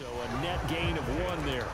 So a net gain of 1 there.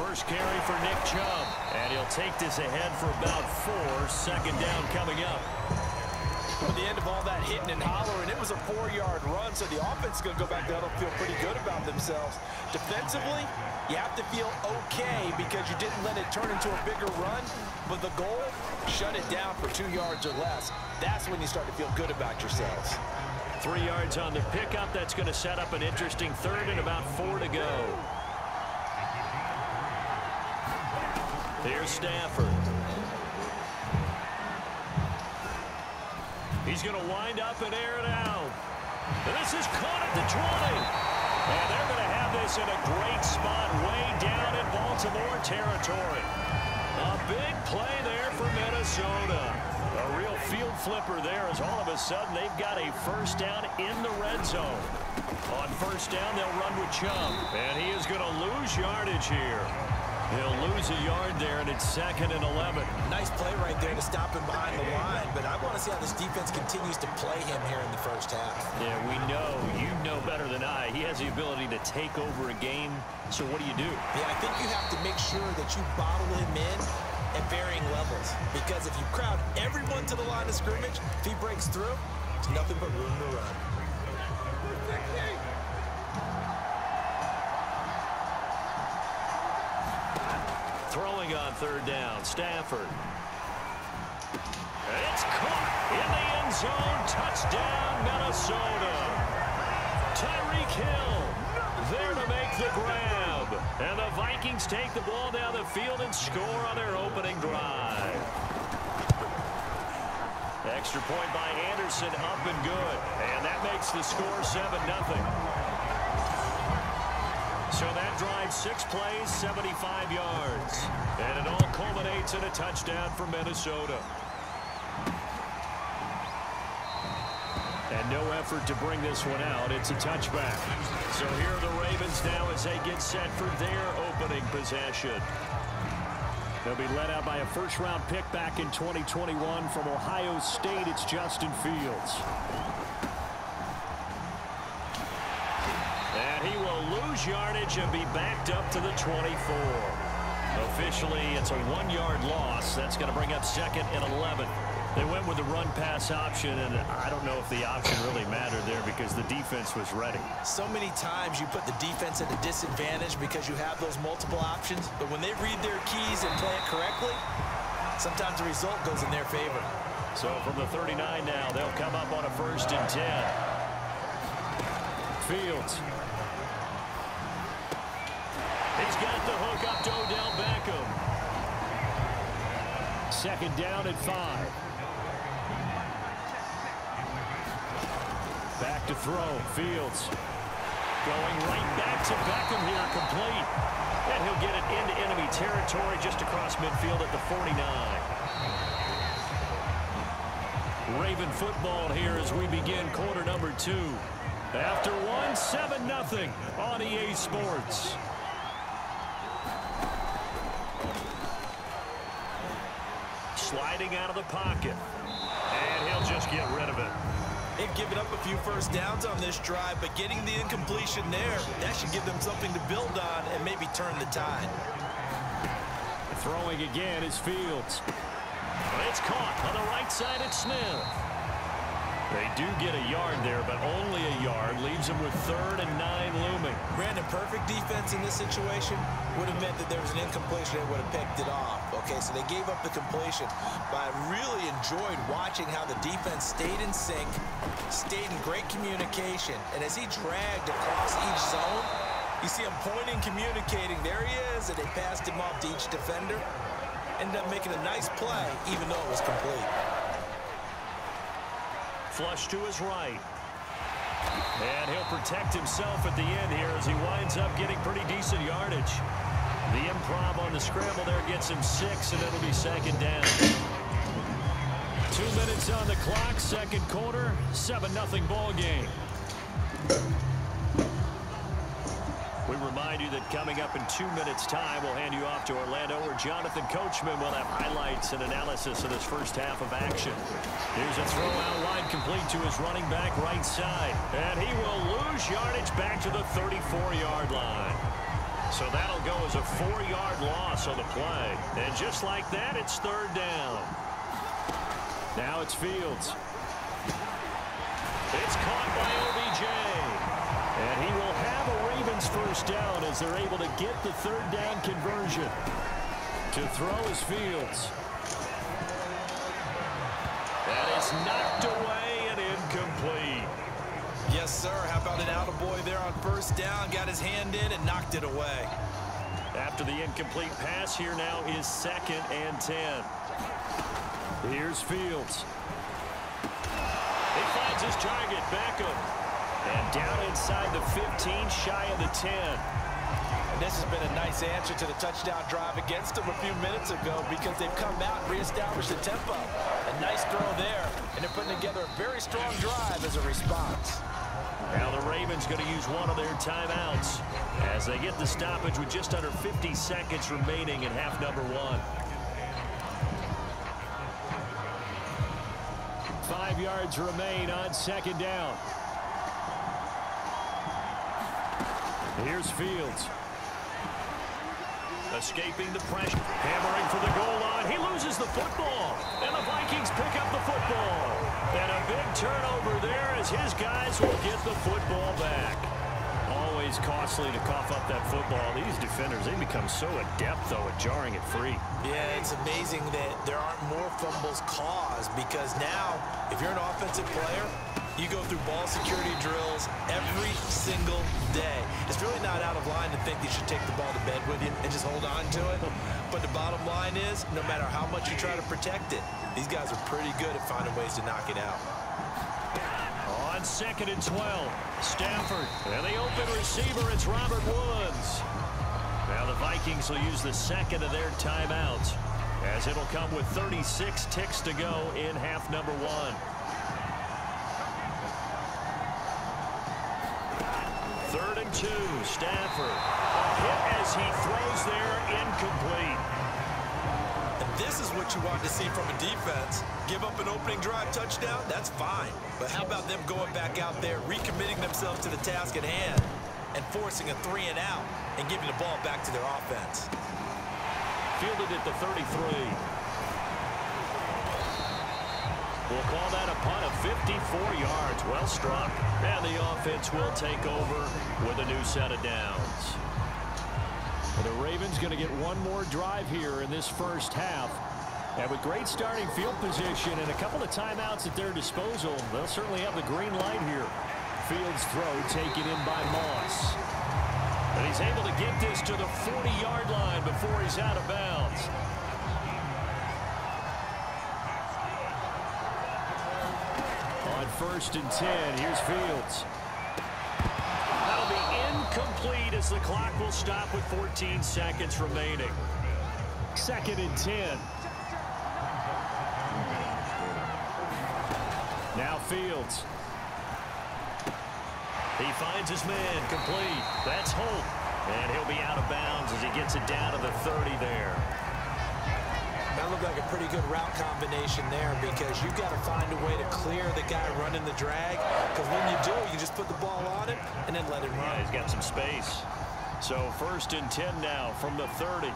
First carry for Nick Chubb. And he'll take this ahead for about 4. Second down coming up. At the end of all that hitting and hollering, it was a 4-yard run, so the offense is going to go back there and feel pretty good about themselves. Defensively, you have to feel okay because you didn't let it turn into a bigger run, but the goal, shut it down for 2 yards or less. That's when you start to feel good about yourselves. 3 yards on the pickup. That's going to set up an interesting third and about 4 to go. Here's Stafford. He's going to wind up and air it out. And this is caught at the 20. And they're going to have this in a great spot way down in Baltimore territory. A big play there for Minnesota. A real field flipper there as all of a sudden they've got a first down in the red zone. On first down, they'll run with Chubb. And he is going to lose yardage here. He'll lose a yard there, and it's 2nd and 11. Nice play right there to stop him behind the line, but I want to see how this defense continues to play him here in the first half. Yeah, we know. You know better than I. He has the ability to take over a game, so what do you do? Yeah, I think you have to make sure that you bottle him in at varying levels, because if you crowd everyone to the line of scrimmage, if he breaks through, it's nothing but room to run. Throwing on third down, Stafford. It's caught in the end zone. Touchdown, Minnesota. Tyreek Hill there to make the grab. And the Vikings take the ball down the field and score on their opening drive. Extra point by Anderson, up and good. And that makes the score 7-0. So that drive, 6 plays, 75 yards. And it all culminates in a touchdown for Minnesota. And no effort to bring this one out. It's a touchback. So here are the Ravens now as they get set for their opening possession. They'll be led out by a first-round pick back in 2021 from Ohio State. It's Justin Fields. And he will lose yardage and be backed up to the 24. Officially, it's a 1-yard loss. That's going to bring up 2nd and 11. They went with the run-pass option, and I don't know if the option really mattered there because the defense was ready. So many times you put the defense at a disadvantage because you have those multiple options, but when they read their keys and play it correctly, sometimes the result goes in their favor. So from the 39 now, they'll come up on a 1st and 10. Fields. He's got the hook up to Odell Beckham. 2nd down at 5. Back to throw. Fields going right back to Beckham here, complete. And he'll get it into enemy territory just across midfield at the 49. Raven football here as we begin quarter number 2. After 1, 7-0 on EA Sports. Sliding out of the pocket. And he'll just get rid of it. They've given up a few first downs on this drive, but getting the incompletion there, that should give them something to build on and maybe turn the tide. Throwing again is Fields. It's caught on the right side at Smith. They do get a yard there, but only a yard. Leaves them with 3rd and 9 looming. Brandon, perfect defense in this situation would have meant that there was an incompletion. They would have picked it off. Okay, so they gave up the completion. But I really enjoyed watching how the defense stayed in sync, stayed in great communication. And as he dragged across each zone, you see him pointing, communicating. There he is, and they passed him off to each defender. Ended up making a nice play, even though it was complete. Flush to his right. And he'll protect himself at the end here as he winds up getting pretty decent yardage. The improv on the scramble there gets him 6, and it'll be 2nd down. 2 minutes on the clock, 2nd quarter, 7-0 ball game. We remind you that coming up in 2 minutes' time, we'll hand you off to Orlando, where Jonathan Coachman will have highlights and analysis of this first half of action. Here's a throw out wide, complete to his running back right side. And he will lose yardage back to the 34-yard line. So that'll go as a 4-yard loss on the play. And just like that, it's 3rd down. Now it's Fields. It's caught by OBJ. And he will have a Ravens first down as they're able to get the 3rd down conversion. To throw is Fields. That is knocked away and incomplete. Yes, sir. How about an attaboy there on 1st down? Got his hand in and knocked it away. After the incomplete pass, here now is 2nd and 10. Here's Fields. He finds his target, Beckham. And down inside the 15, shy of the 10. And this has been a nice answer to the touchdown drive against them a few minutes ago because they've come out and reestablished the tempo. A nice throw there, and they're putting together a very strong drive as a response. Now the Ravens going to use one of their timeouts as they get the stoppage with just under 50 seconds remaining in half number 1. 5 yards remain on 2nd down. Here's Fields. Escaping the pressure. Hammering for the goal line. He loses the football. And the Vikings pick up the football. And a big turnover there as his guys will get the football back. Always costly to cough up that football. These defenders, they become so adept, though, at jarring it free. Yeah, it's amazing that there aren't more fumbles caused because now, if you're an offensive player, you go through ball security drills every single day. It's really not out of line to think you should take the ball to bed with you and just hold on to it. But the bottom line is, no matter how much you try to protect it, these guys are pretty good at finding ways to knock it out. On 2nd and 12, Stafford. And the open receiver, it's Robert Woods. Now the Vikings will use the 2nd of their timeouts as it'll come with 36 ticks to go in half number 1. 3rd and 2, Stafford. A hit as he throws there, incomplete. This is what you want to see from a defense. Give up an opening drive touchdown, that's fine. But how about them going back out there, recommitting themselves to the task at hand, and forcing a 3-and-out and giving the ball back to their offense. Fielded at the 33. We'll call that a punt of 54 yards. Well struck. And the offense will take over with a new set of downs. The Ravens going to get one more drive here in this first half. And with great starting field position and a couple of timeouts at their disposal, they'll certainly have the green light here. Fields throw taken in by Moss. And he's able to get this to the 40-yard line before he's out of bounds. On 1st and 10, here's Fields. That'll be incomplete as the clock will stop with 14 seconds remaining. 2nd and 10. Now Fields. He finds his man, complete. That's Holt. And he'll be out of bounds as he gets it down to the 30 there. That looked like a pretty good route combination there because you've got to find a way to clear the guy running the drag. Because when you do, you just put the ball on him and then let him run. Yeah, he's got some space. So 1st and 10 now from the 30.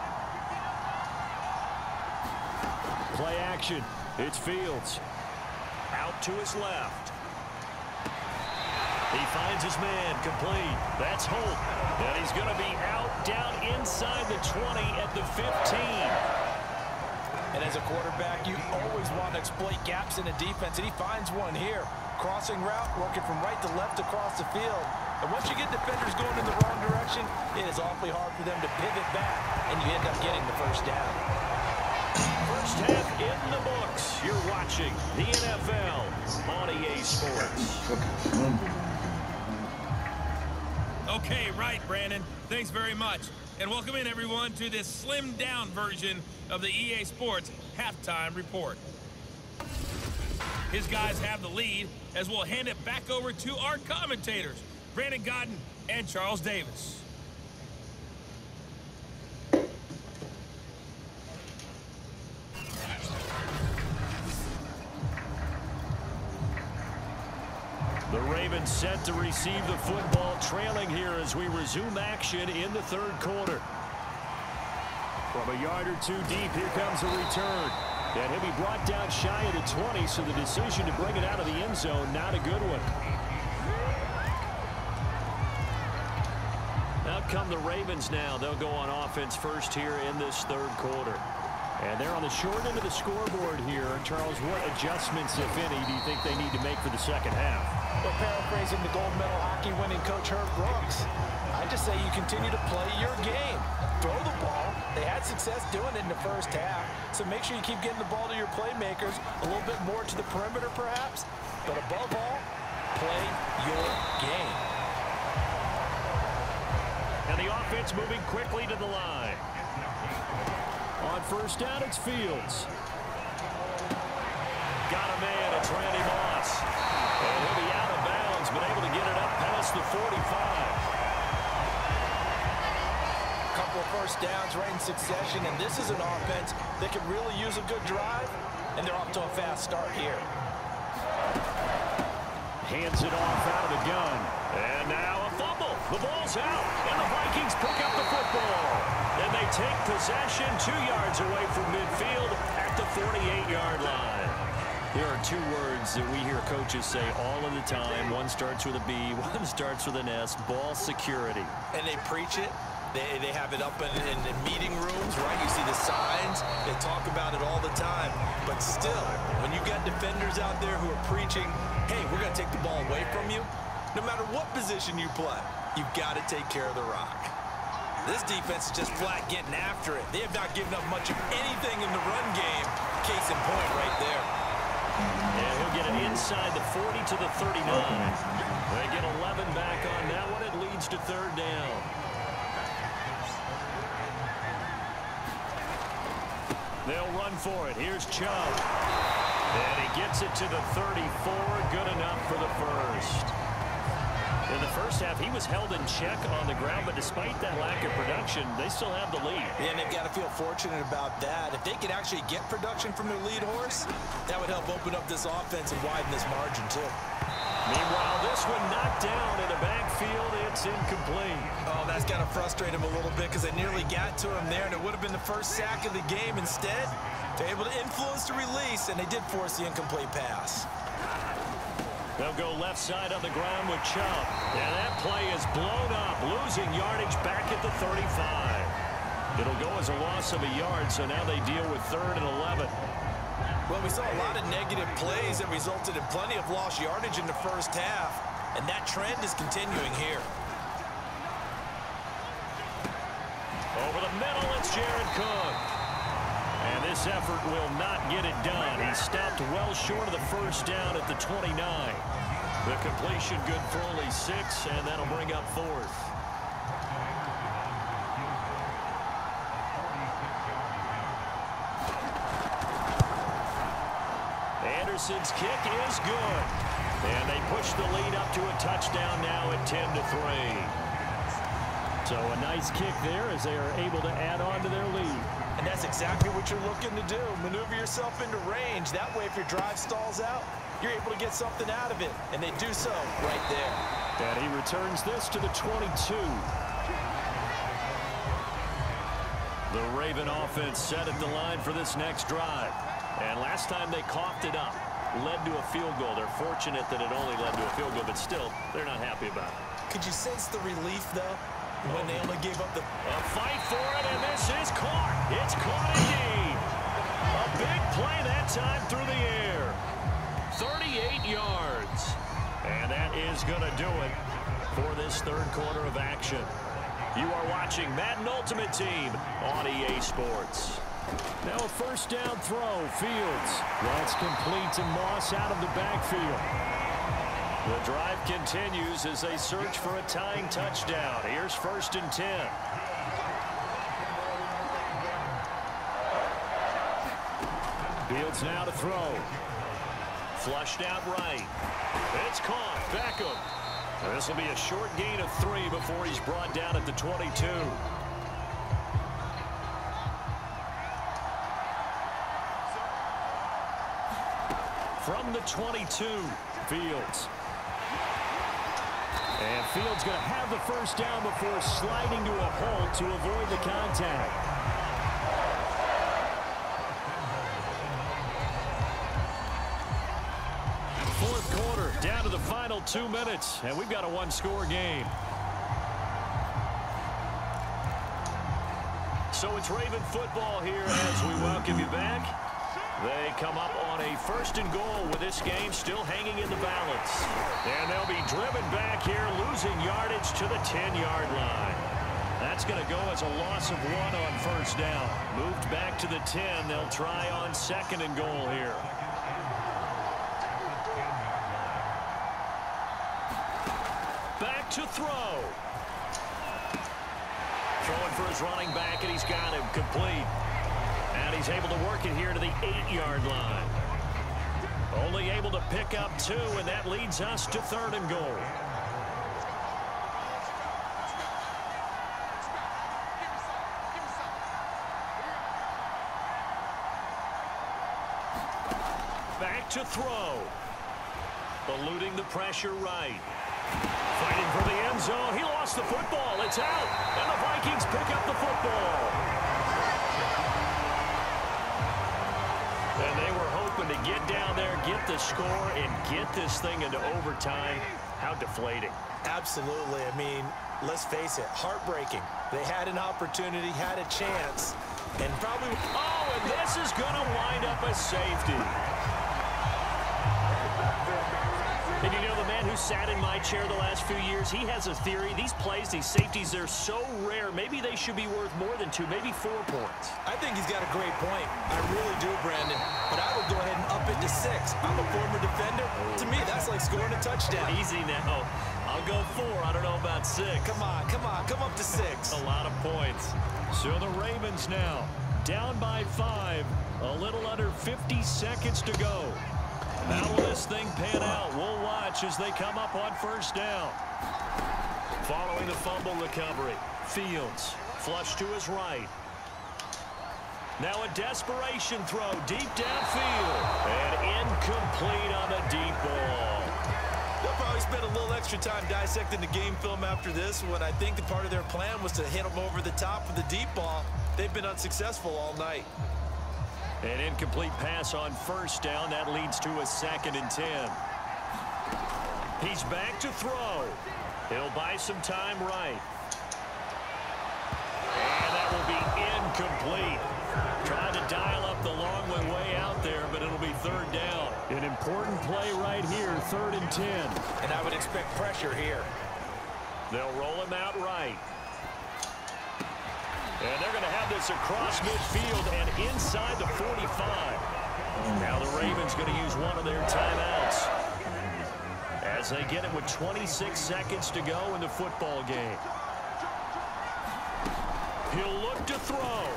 Play action. It's Fields. Out to his left. He finds his man, complete. That's Holt. And he's going to be out down inside the 20 at the 15. And as a quarterback, you always want to exploit gaps in a defense, and he finds one here. Crossing route, working from right to left across the field. And once you get defenders going in the wrong direction, it is awfully hard for them to pivot back, and you end up getting the first down. First half in the books. You're watching the NFL on EA Sports. Okay, right, Brandon. Thanks very much. And welcome in, everyone, to this slimmed-down version of the EA Sports Halftime Report. His guys have the lead as we'll hand it back over to our commentators, Brandon Gaudin and Charles Davis. The Ravens set to receive the football, trailing here as we resume action in the 3rd quarter. From a yard or two deep, here comes a return. And he'll be brought down shy of the 20, so the decision to bring it out of the end zone, not a good one. Out come the Ravens now. They'll go on offense first here in this 3rd quarter. And they're on the short end of the scoreboard here. Charles, what adjustments, if any, do you think they need to make for the second half? Well, paraphrasing the gold medal hockey winning coach Herb Brooks, I just say you continue to play your game. Throw the ball. They had success doing it in the first half, so make sure you keep getting the ball to your playmakers, a little bit more to the perimeter perhaps, but above all, play your game. And the offense moving quickly to the line. On 1st down, it's Fields. Got a man, it's Randy Moss. And he'll be out of bounds, but able to get it up past the 45. Couple of first downs right in succession, and this is an offense that could really use a good drive, and they're off to a fast start here. Hands it off out of the gun. And now a fumble. The ball's out, and the Vikings pick up the football. And they take possession 2 yards away from midfield at the 48-yard line. There are 2 words that we hear coaches say all of the time. One starts with a B, one starts with an S, ball security. And they preach it. They have it up in meeting rooms, right? You see the signs. They talk about it all the time. But still, when you got defenders out there who are preaching, hey, we're going to take the ball away from you, no matter what position you play, you've got to take care of the rock. This defense is just flat getting after it. They have not given up much of anything in the run game. Case in point right there. And he'll get it inside the 40 to the 39. They get 11 back on that one. It leads to 3rd down. They'll run for it. Here's Chubb. And he gets it to the 34. Good enough for the first. In the first half, he was held in check on the ground, but despite that lack of production, they still have the lead. Yeah, and they've got to feel fortunate about that. If they could actually get production from their lead horse, that would help open up this offense and widen this margin, too. Meanwhile, this one knocked down in the backfield. It's incomplete. Oh, that's got to frustrate him a little bit because they nearly got to him there, and it would have been the first sack of the game. Instead, they're able to influence the release, and they did force the incomplete pass. They'll go left side on the ground with Chubb. And that play is blown up, losing yardage back at the 35. It'll go as a loss of a yard, so now they deal with 3rd and 11. Well, we saw a lot of negative plays that resulted in plenty of lost yardage in the first half, and that trend is continuing here. Over the middle, it's Jared Cook. And this effort will not get it done. He stopped well short of the first down at the 29. The completion good for only 6, and that'll bring up 4th. Anderson's kick is good. And they push the lead up to a touchdown now at 10-3. So a nice kick there as they are able to add on to their lead. And that's exactly what you're looking to do. Maneuver yourself into range. That way, if your drive stalls out, you're able to get something out of it. And they do so right there. And he returns this to the 22. The Raven offense set at the line for this next drive. And last time they coughed it up, led to a field goal. They're fortunate that it only led to a field goal, but still, they're not happy about it. Could you sense the relief, though, when they only gave up the... A fight for it, and this is caught. It's caught indeed. A big play that time through the air. 38 yards. And that is going to do it for this 3rd quarter of action. You are watching Madden Ultimate Team on EA Sports. Now a first down throw. Fields. That's complete to Moss out of the backfield. The drive continues as they search for a tying touchdown. Here's 1st and 10. Fields now to throw. Flushed out right. It's caught. Beckham. This will be a short gain of 3 before he's brought down at the 22. From the 22, Fields. And Fields going to have the first down before sliding to a halt to avoid the contact. Fourth quarter, down to the final 2 minutes, and we've got a 1-score game. So it's Raven football here as we welcome you back. They come up on a 1st and goal with this game still hanging in the balance. And they'll be driven back here, losing yardage to the 10-yard line. That's going to go as a loss of 1 on 1st down. Moved back to the 10. They'll try on 2nd and goal here. Back to throw. Throwing for his running back, and he's got him complete. And he's able to work it here to the 8-yard line. Only able to pick up 2, and that leads us to 3rd and goal. Back to throw. Eluding the pressure right. Fighting for the end zone. He lost the football. It's out. And the Vikings pick up the football. And they were hoping to get down there, get the score, and get this thing into overtime. How deflating. Absolutely. I mean, let's face it, heartbreaking. They had an opportunity, had a chance, and probably... Oh, and this is going to wind up a safety. And you know, the man who sat in my chair the last few years, he has a theory. These plays, these safeties, they're so rare. Maybe they should be worth more than 2, maybe 4 points. I think he's got a great point. I really do, Brandon. But I would go ahead and up it to 6. I'm a former defender. To me, that's like scoring a touchdown. Easy now. I'll go 4. I don't know about 6. Come on, come on. Come up to 6. A lot of points. So the Ravens now down by 5. A little under 50 seconds to go. How will this this thing pan out? We'll watch as they come up on first down. Following the fumble recovery, Fields flush to his right. Now a desperation throw deep downfield. And incomplete on the deep ball. They'll probably spend a little extra time dissecting the game film after this one. I think the part of their plan was to hit them over the top with the deep ball. They've been unsuccessful all night. An incomplete pass on first down. That leads to a 2nd and 10. He's back to throw. He'll buy some time right. And that will be incomplete. Trying to dial up the long way out there, but it'll be 3rd down. An important play right here, 3rd and 10. And I would expect pressure here. They'll roll him out right. And they're going to have this across midfield and inside the 45. Now the Ravens going to use one of their timeouts as they get it with 26 seconds to go in the football game. He'll look to throw.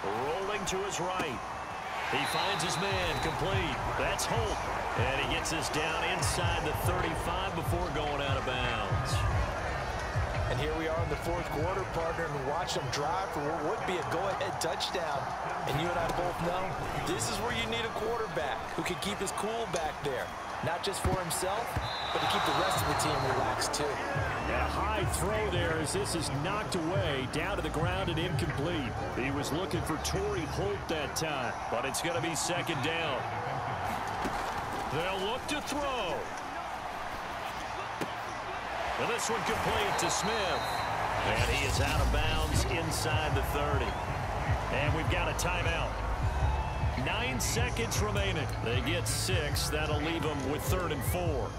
Rolling to his right. He finds his man complete. That's Holt. And he gets this down inside the 35 before going out of bounds. And here we are in the 4th quarter, partner, and watch them drive for what would be a go-ahead touchdown. And you and I both know this is where you need a quarterback who can keep his cool back there. Not just for himself, but to keep the rest of the team relaxed too. A high throw there as this is knocked away, down to the ground and incomplete. He was looking for Torrey Holt that time, but it's going to be 2nd down. They'll look to throw. And this one complete to Smith. And he is out of bounds inside the 30. And we've got a timeout. 9 seconds remaining. They get 6. That'll leave them with 3rd and 4.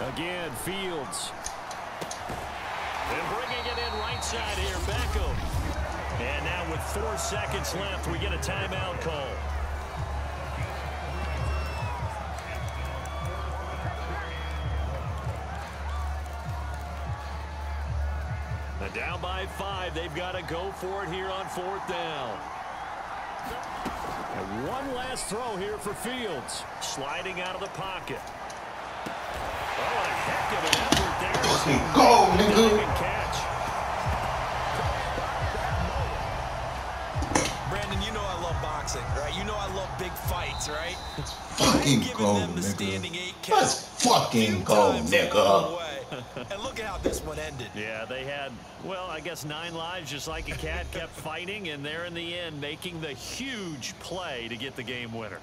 Again, Fields. And bringing it in right side here, Beckham. And now with 4 seconds left, we get a timeout call. Now down by 5, they've got to go for it here on 4th down. And one last throw here for Fields. Sliding out of the pocket. Oh, a heck of an effort there. Fucking go, nigga. Catch. Brandon, you know I love boxing, right? You know I love big fights, right? Fucking go, them the standing 8 nigga. count. Let's fucking go, nigga. And look at how this one ended. Yeah, they had, well, I guess 9 lives just like a cat, kept fighting, and they're in the end making the huge play to get the game winner.